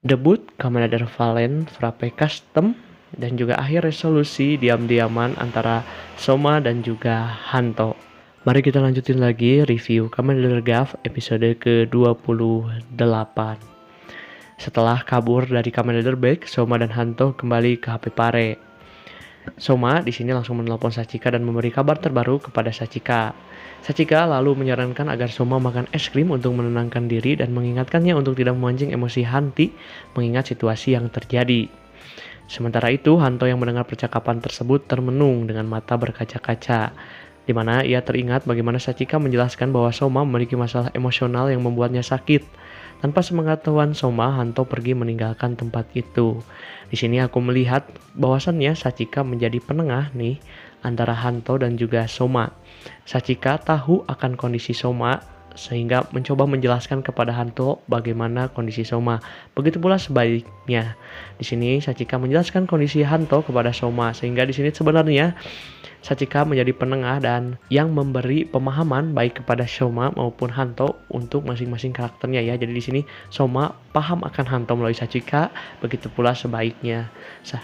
Debut Commander Valen Frappe Custom dan juga akhir resolusi diam-diaman antara Soma dan juga Hanto. Mari kita lanjutin lagi review Commander Gav episode ke-28. Setelah kabur dari Commander Bag, Soma dan Hanto kembali ke HP Pare. Soma di sini langsung menelpon Sachika dan memberi kabar terbaru kepada Sachika. Sachika lalu menyarankan agar Soma makan es krim untuk menenangkan diri dan mengingatkannya untuk tidak memancing emosi Hanti mengingat situasi yang terjadi. Sementara itu, Hanto yang mendengar percakapan tersebut termenung dengan mata berkaca-kaca, di mana ia teringat bagaimana Sachika menjelaskan bahwa Soma memiliki masalah emosional yang membuatnya sakit. Tanpa sepengetahuan Soma, Hanto pergi meninggalkan tempat itu. Di sini aku melihat bahwasannya Sachika menjadi penengah nih antara Hanto dan juga Soma. Sachika tahu akan kondisi Soma sehingga mencoba menjelaskan kepada Hanto bagaimana kondisi Soma. Begitu pula sebaliknya. Di sini Sachika menjelaskan kondisi Hanto kepada Soma sehingga di sini sebenarnya Sachika menjadi penengah dan yang memberi pemahaman baik kepada Soma maupun Hanto untuk masing-masing karakternya ya. Jadi di sini Soma paham akan Hanto melalui Sachika, begitu pula sebaiknya.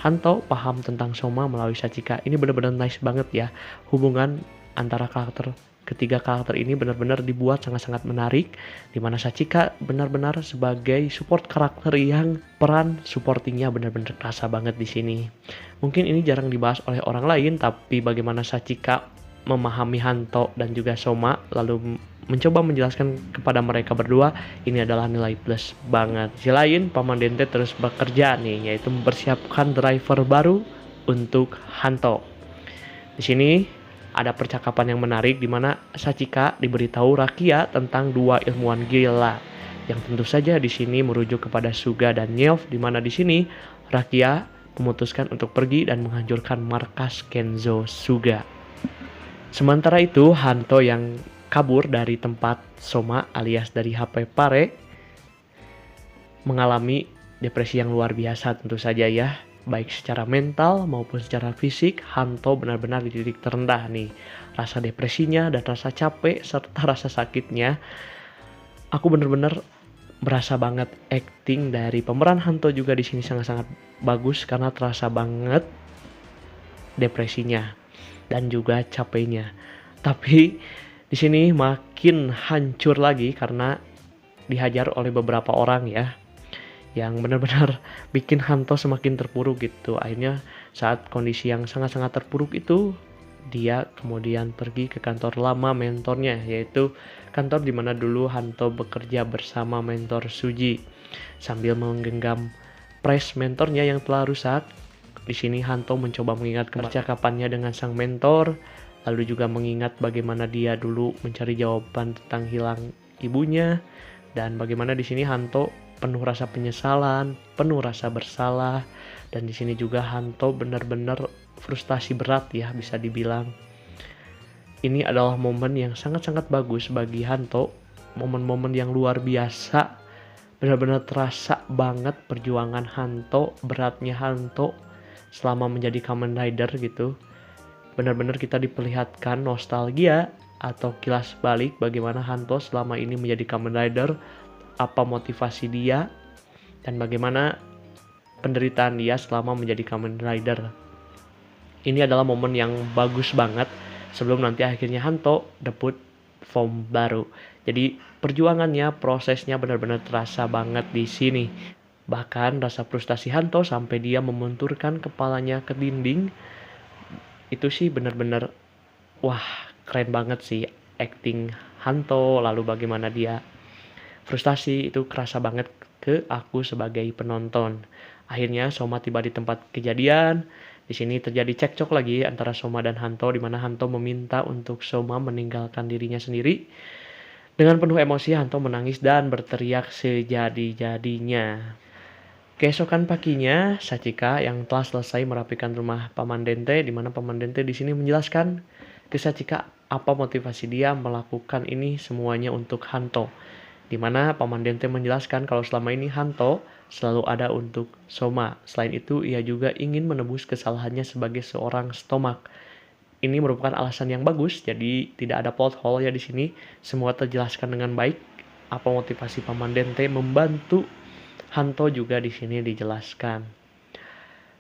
Hanto paham tentang Soma melalui Sachika. Ini benar-benar nice banget ya. Hubungan antara ketiga karakter ini benar-benar dibuat sangat-sangat menarik, di mana Sachika benar-benar sebagai support karakter yang peran supportingnya benar-benar terasa banget di sini. Mungkin ini jarang dibahas oleh orang lain, tapi bagaimana Sachika memahami Hanto dan juga Soma lalu mencoba menjelaskan kepada mereka berdua, ini adalah nilai plus banget. Di sisi lain, Paman Dente terus bekerja nih, yaitu mempersiapkan driver baru untuk Hanto. Di sini ada percakapan yang menarik di mana Sachika diberitahu Rakia tentang dua ilmuwan gila yang tentu saja di sini merujuk kepada Suga dan Nyelv, di mana di sini Rakia memutuskan untuk pergi dan menghancurkan markas Kenzo Suga. Sementara itu, Hanto yang kabur dari tempat Soma alias dari HP Pare mengalami depresi yang luar biasa tentu saja ya. Baik secara mental maupun secara fisik, Hanto benar-benar di titik terendah nih. Rasa depresinya dan rasa capek serta rasa sakitnya, aku benar-benar berasa banget acting dari pemeran Hanto juga di sini sangat-sangat bagus karena terasa banget depresinya dan juga capeknya. Tapi di sini makin hancur lagi karena dihajar oleh beberapa orang ya, yang benar-benar bikin Hanto semakin terpuruk gitu. Akhirnya saat kondisi yang sangat-sangat terpuruk itu, dia kemudian pergi ke kantor lama mentornya, yaitu kantor di mana dulu Hanto bekerja bersama mentor Suji. Sambil menggenggam press mentornya yang telah rusak, di sini Hanto mencoba mengingat percakapannya dengan sang mentor, lalu juga mengingat bagaimana dia dulu mencari jawaban tentang hilang ibunya, dan bagaimana di sini Hanto penuh rasa penyesalan, penuh rasa bersalah, dan di sini juga Hanto benar-benar frustasi berat ya bisa dibilang. Ini adalah momen yang sangat-sangat bagus bagi Hanto, momen-momen yang luar biasa, benar-benar terasa banget perjuangan Hanto, beratnya Hanto selama menjadi Kamen Rider gitu. Benar-benar kita diperlihatkan nostalgia atau kilas balik bagaimana Hanto selama ini menjadi Kamen Rider, apa motivasi dia, dan bagaimana penderitaan dia selama menjadi Kamen Rider. Ini adalah momen yang bagus banget sebelum nanti akhirnya Hanto debut form baru. Jadi perjuangannya, prosesnya benar-benar terasa banget di sini. Bahkan rasa frustasi Hanto sampai dia membenturkan kepalanya ke dinding, itu sih benar-benar wah, keren banget sih acting Hanto, lalu bagaimana dia frustasi itu kerasa banget ke aku sebagai penonton. Akhirnya Soma tiba di tempat kejadian. Di sini terjadi cekcok lagi antara Soma dan Hanto, di mana Hanto meminta untuk Soma meninggalkan dirinya sendiri. Dengan penuh emosi, Hanto menangis dan berteriak sejadi-jadinya. Keesokan paginya, Sachika yang telah selesai merapikan rumah Paman Dente, di mana Paman Dente di sini menjelaskan ke Sachika apa motivasi dia melakukan ini semuanya untuk Hanto. Di mana Paman Dente menjelaskan kalau selama ini Hanto selalu ada untuk Soma. Selain itu, ia juga ingin menebus kesalahannya sebagai seorang stomak. Ini merupakan alasan yang bagus, jadi tidak ada plot hole ya di sini. Semua terjelaskan dengan baik. Apa motivasi Paman Dente membantu Hanto juga di sini dijelaskan.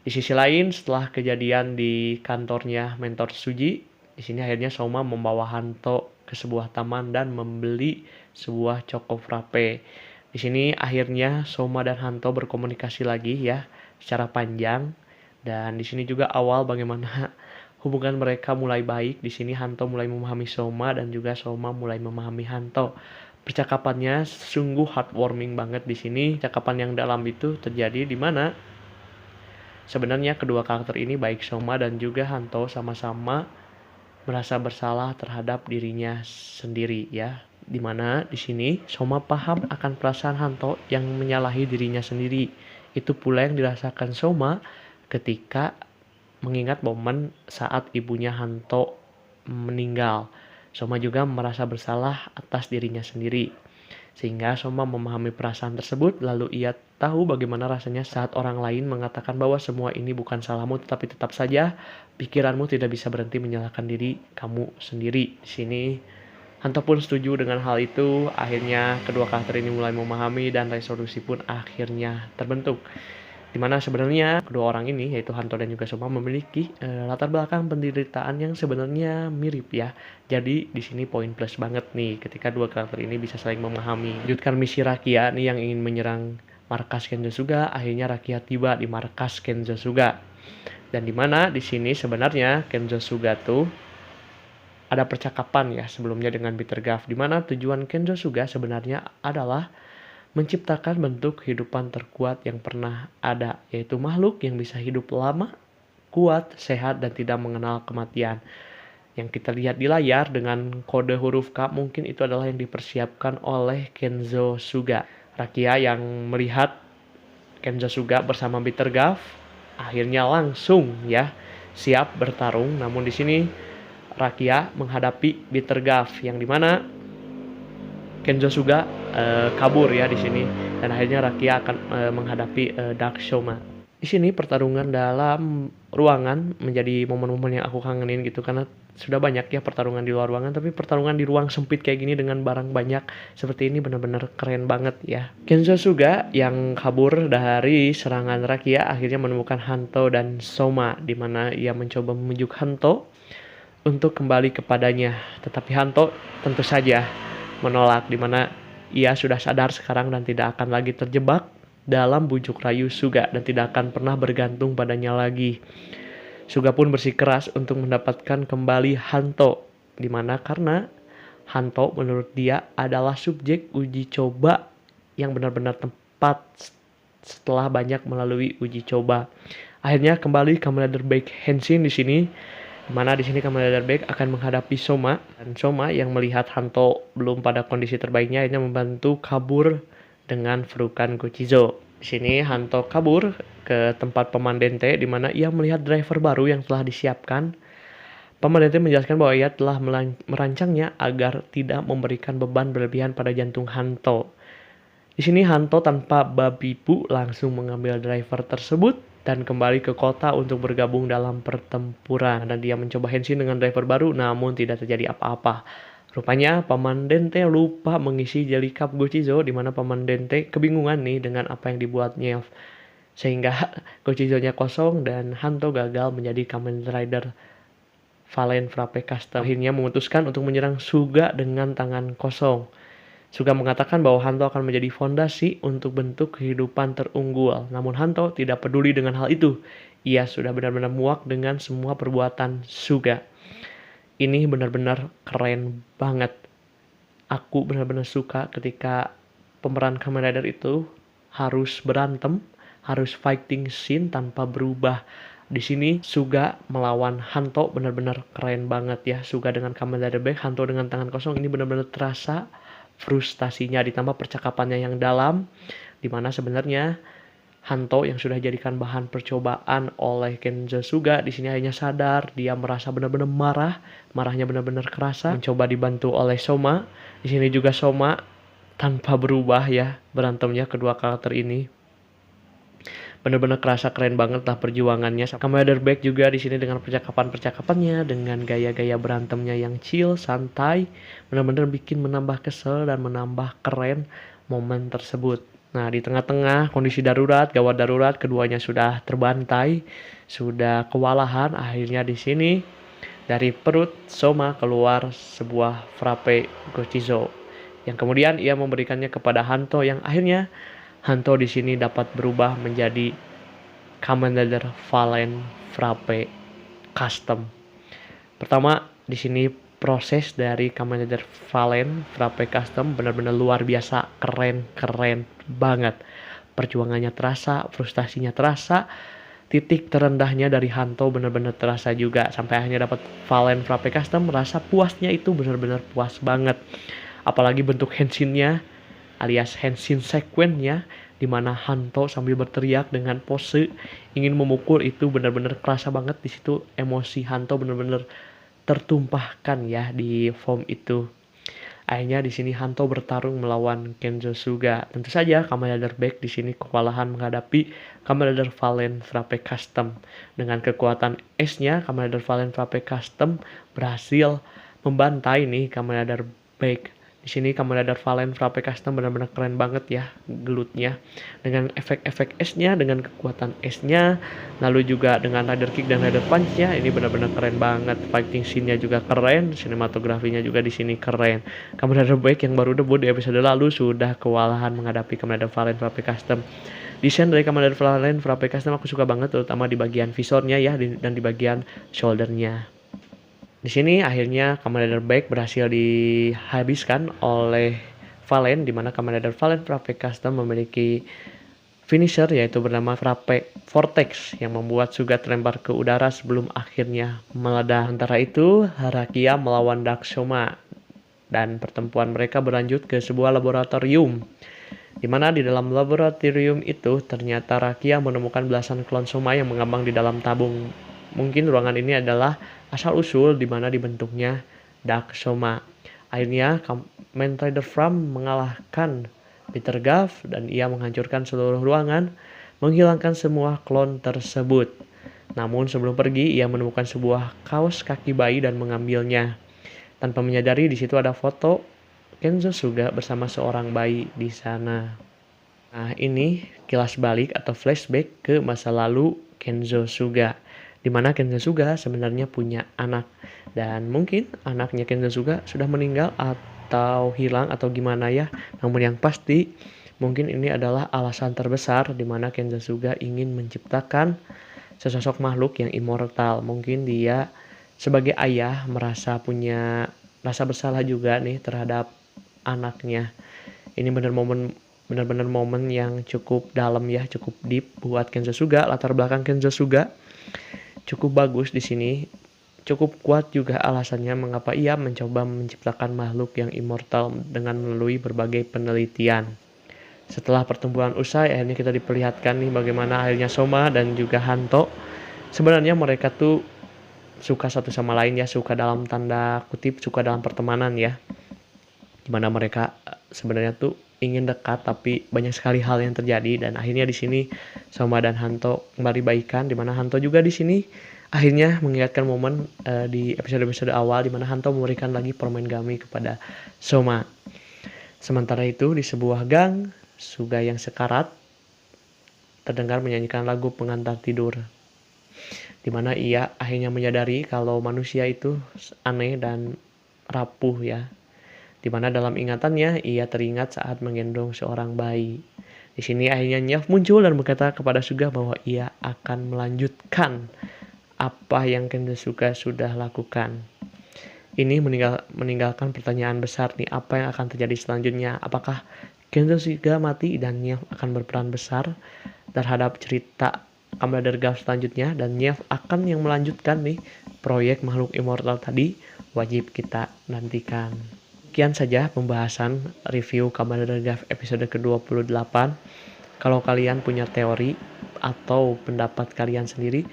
Di sisi lain, setelah kejadian di kantornya mentor Suji, di sini akhirnya Soma membawa Hanto ke sebuah taman dan membeli sebuah Choco Frappe. Di sini akhirnya Soma dan Hanto berkomunikasi lagi ya secara panjang, dan di sini juga awal bagaimana hubungan mereka mulai baik. Di sini Hanto mulai memahami Soma dan juga Soma mulai memahami Hanto. Percakapannya sungguh heartwarming banget di sini. Percakapan yang dalam itu terjadi di mana sebenarnya kedua karakter ini baik Soma dan juga Hanto sama-sama merasa bersalah terhadap dirinya sendiri ya. Dimana di sini Soma paham akan perasaan Hanto yang menyalahi dirinya sendiri. Itu pula yang dirasakan Soma ketika mengingat momen saat ibunya Hanto meninggal. Soma juga merasa bersalah atas dirinya sendiri. Sehingga Soma memahami perasaan tersebut, lalu ia tahu bagaimana rasanya saat orang lain mengatakan bahwa semua ini bukan salahmu, tetapi tetap saja pikiranmu tidak bisa berhenti menyalahkan diri kamu sendiri. Di sini Hanto pun setuju dengan hal itu. Akhirnya kedua karakter ini mulai memahami dan resolusi pun akhirnya terbentuk. Dimana sebenarnya kedua orang ini yaitu Hanto dan juga Soma memiliki latar belakang penderitaan yang sebenarnya mirip ya. Jadi di sini poin plus banget nih ketika dua karakter ini bisa saling memahami. Lanjutkan misi Rakia nih yang ingin menyerang markas Kenzosuga. Akhirnya Rakia tiba di markas Kenzosuga. Dan dimana di sini sebenarnya Kenzosuga tuh ada percakapan ya sebelumnya dengan Bitter Gaff, dimana tujuan Kenzosuga sebenarnya adalah menciptakan bentuk kehidupan terkuat yang pernah ada, yaitu makhluk yang bisa hidup lama, kuat, sehat, dan tidak mengenal kematian. Yang kita lihat di layar dengan kode huruf K, mungkin itu adalah yang dipersiapkan oleh Kenzosuga. Rakia yang melihat Kenzosuga bersama Bitter Gaff, akhirnya langsung ya siap bertarung. Namun di sini Rakia menghadapi Bitter Gaff, yang dimana Kenzosuga kabur ya di sini, dan akhirnya Rakia akan menghadapi Dark Soma. Di sini pertarungan dalam ruangan menjadi momen-momen yang aku kangenin gitu, karena sudah banyak ya pertarungan di luar ruangan, tapi pertarungan di ruang sempit kayak gini dengan barang banyak seperti ini benar-benar keren banget ya. Kenzosuga yang kabur dari serangan Rakia akhirnya menemukan Hanto dan Soma, di mana ia mencoba membujuk Hanto untuk kembali kepadanya, tetapi Hanto tentu saja menolak, di mana ia sudah sadar sekarang dan tidak akan lagi terjebak dalam bujuk rayu Suga dan tidak akan pernah bergantung padanya lagi. Suga pun bersikeras untuk mendapatkan kembali Hanto, di mana karena Hanto menurut dia adalah subjek uji coba yang benar-benar tepat setelah banyak melalui uji coba. Akhirnya kembali Kamen Rider Baek Henshin di sini, mana di sini Kamen Rider Baek akan menghadapi Soma, dan Soma yang melihat Hanto belum pada kondisi terbaiknya akhirnya membantu kabur dengan Furukan Gochizo. Di sini Hanto kabur ke tempat Paman Dente, di mana ia melihat driver baru yang telah disiapkan. Paman Dente menjelaskan bahwa ia telah merancangnya agar tidak memberikan beban berlebihan pada jantung Hanto. Di sini Hanto tanpa babi bu langsung mengambil driver tersebut dan kembali ke kota untuk bergabung dalam pertempuran. Dan dia mencoba Henshin dengan driver baru, namun tidak terjadi apa-apa. Rupanya Paman Dente lupa mengisi Jelly Cup Gochizo, di mana Paman Dente kebingungan nih dengan apa yang dibuatnya, sehingga Gochizo-nya kosong dan Hanto gagal menjadi Kamen Rider Valen Frappe Custom. Akhirnya memutuskan untuk menyerang Suga dengan tangan kosong. Suga mengatakan bahwa Hanto akan menjadi fondasi untuk bentuk kehidupan terunggul. Namun Hanto tidak peduli dengan hal itu. Ia sudah benar-benar muak dengan semua perbuatan Suga. Ini benar-benar keren banget. Aku benar-benar suka ketika pemeran Kamen Rider itu harus berantem, harus fighting scene tanpa berubah. Di sini Suga melawan Hanto benar-benar keren banget ya. Suga dengan Kamen Rider Baek, Hanto dengan tangan kosong, ini benar-benar terasa frustasinya, ditambah percakapannya yang dalam, dimana sebenarnya Hanto yang sudah jadikan bahan percobaan oleh Kenzosuga di sini akhirnya sadar, dia merasa benar-benar marahnya benar-benar kerasa, mencoba dibantu oleh Soma. Di sini juga Soma tanpa berubah ya berantemnya kedua karakter ini. Benar-benar kerasa keren banget lah perjuangannya. Kamen Rider Baek juga di sini dengan percakapannya, dengan gaya-gaya berantemnya yang chill, santai, benar-benar bikin menambah kesel dan menambah keren momen tersebut. Nah, di tengah-tengah kondisi darurat, gawat darurat, keduanya sudah terbantai, sudah kewalahan. Akhirnya di sini dari perut Soma keluar sebuah frappe Gochizo yang kemudian ia memberikannya kepada Hanto, yang akhirnya Hanto di sini dapat berubah menjadi Kamen Rider Valen Frappe Custom. Pertama, di sini proses dari Kamen Rider Valen Frappe Custom benar-benar luar biasa, keren banget. Perjuangannya terasa, frustasinya terasa, titik terendahnya dari Hanto benar-benar terasa juga. Sampai akhirnya dapat Valen Frappe Custom, rasa puasnya itu benar-benar puas banget. Apalagi bentuk henshinnya alias henshin sequence-nya, di mana Hanto sambil berteriak dengan pose ingin memukul, itu benar-benar kerasa banget di situ. Emosi Hanto benar-benar tertumpahkan ya di form itu. Akhirnya di sini Hanto bertarung melawan Kenzo Suga. Tentu saja Kamen Rider Back di sini kewalahan menghadapi Kamen Rider Valen Frappe Custom. Dengan kekuatan S-nya, Kamen Rider Valen Frappe Custom berhasil membantai nih Kamen Rider Back. Di sini Kamen Rider Valen Frappe Custom benar-benar keren banget ya gelutnya. Dengan efek-efek S-nya, dengan kekuatan S-nya, lalu juga dengan Rider Kick dan Rider Punch-nya, ini benar-benar keren banget. Fighting scene-nya juga keren, sinematografinya juga di sini keren. Kamen Rider Back yang baru debut di episode lalu sudah kewalahan menghadapi Kamen Rider Valen Frappe Custom. Desain dari Kamen Rider Valen Frappe Custom aku suka banget, terutama di bagian visornya ya, dan di bagian shouldernya. Di sini akhirnya Kamen Rider Back berhasil dihabiskan oleh Valen, di mana Kamen Rider Valen Frappe Custom memiliki finisher yaitu bernama Frappe Vortex yang membuat Suga terlempar ke udara sebelum akhirnya meledak. Sementara itu, Harakia melawan Dark Soma dan pertempuran mereka berlanjut ke sebuah laboratorium, di mana di dalam laboratorium itu ternyata Rakia menemukan belasan klon Soma yang mengambang di dalam tabung. Mungkin ruangan ini adalah asal-usul di mana dibentuknya Dark Soma. Akhirnya Kamen Rider Fram mengalahkan Peter Gaff dan ia menghancurkan seluruh ruangan, menghilangkan semua klon tersebut. Namun sebelum pergi, ia menemukan sebuah kaos kaki bayi dan mengambilnya. Tanpa menyadari di situ ada foto Kenzo Suga bersama seorang bayi di sana. Nah, ini kilas balik atau flashback ke masa lalu Kenzo Suga, di mana Kenzo Suga sebenarnya punya anak, dan mungkin anaknya Kenzo Suga sudah meninggal atau hilang atau gimana ya. Namun yang pasti mungkin ini adalah alasan terbesar di mana Kenzo Suga ingin menciptakan sesosok makhluk yang immortal. Mungkin dia sebagai ayah merasa punya rasa bersalah juga nih terhadap anaknya. Ini benar-benar momen yang cukup dalam ya, cukup deep buat Kenzo Suga. Latar belakang Kenzo Suga cukup bagus di sini. Cukup kuat juga alasannya mengapa ia mencoba menciptakan makhluk yang immortal dengan melalui berbagai penelitian. Setelah pertempuran usai, akhirnya kita diperlihatkan nih bagaimana akhirnya Soma dan juga Hanto sebenarnya mereka tuh suka satu sama lain ya, suka dalam tanda kutip, suka dalam pertemanan ya. Dimana mereka sebenarnya tuh ingin dekat, tapi banyak sekali hal yang terjadi, dan akhirnya di sini Soma dan Hanto kembali baikan, dimana Hanto juga di sini akhirnya mengingatkan momen di episode-episode awal di mana Hanto memberikan lagi permen gummy kepada Soma. Sementara itu di sebuah gang, Suga yang sekarat terdengar menyanyikan lagu pengantar tidur, di mana ia akhirnya menyadari kalau manusia itu aneh dan rapuh ya. Di mana dalam ingatannya ia teringat saat menggendong seorang bayi. Di sini akhirnya Nyaf muncul dan berkata kepada Suga bahwa ia akan melanjutkan apa yang Kenzo Suga sudah lakukan. Ini meninggalkan pertanyaan besar nih, apa yang akan terjadi selanjutnya? Apakah Kenzo Suga mati dan Nyaf akan berperan besar terhadap cerita Kamen Rider Gaff selanjutnya, dan Nyaf akan yang melanjutkan nih proyek makhluk immortal tadi? Wajib kita nantikan. Sekian saja pembahasan review Kamen Rider Gaff episode ke-28. Kalau kalian punya teori atau pendapat kalian sendiri,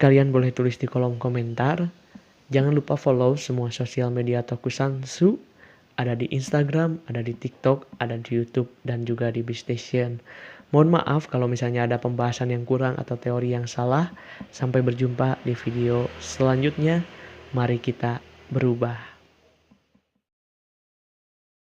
kalian boleh tulis di kolom komentar. Jangan lupa follow semua sosial media Tokusatsu. Ada di Instagram, ada di TikTok, ada di YouTube, dan juga di Beastation. Mohon maaf kalau misalnya ada pembahasan yang kurang atau teori yang salah. Sampai berjumpa di video selanjutnya. Mari kita berubah.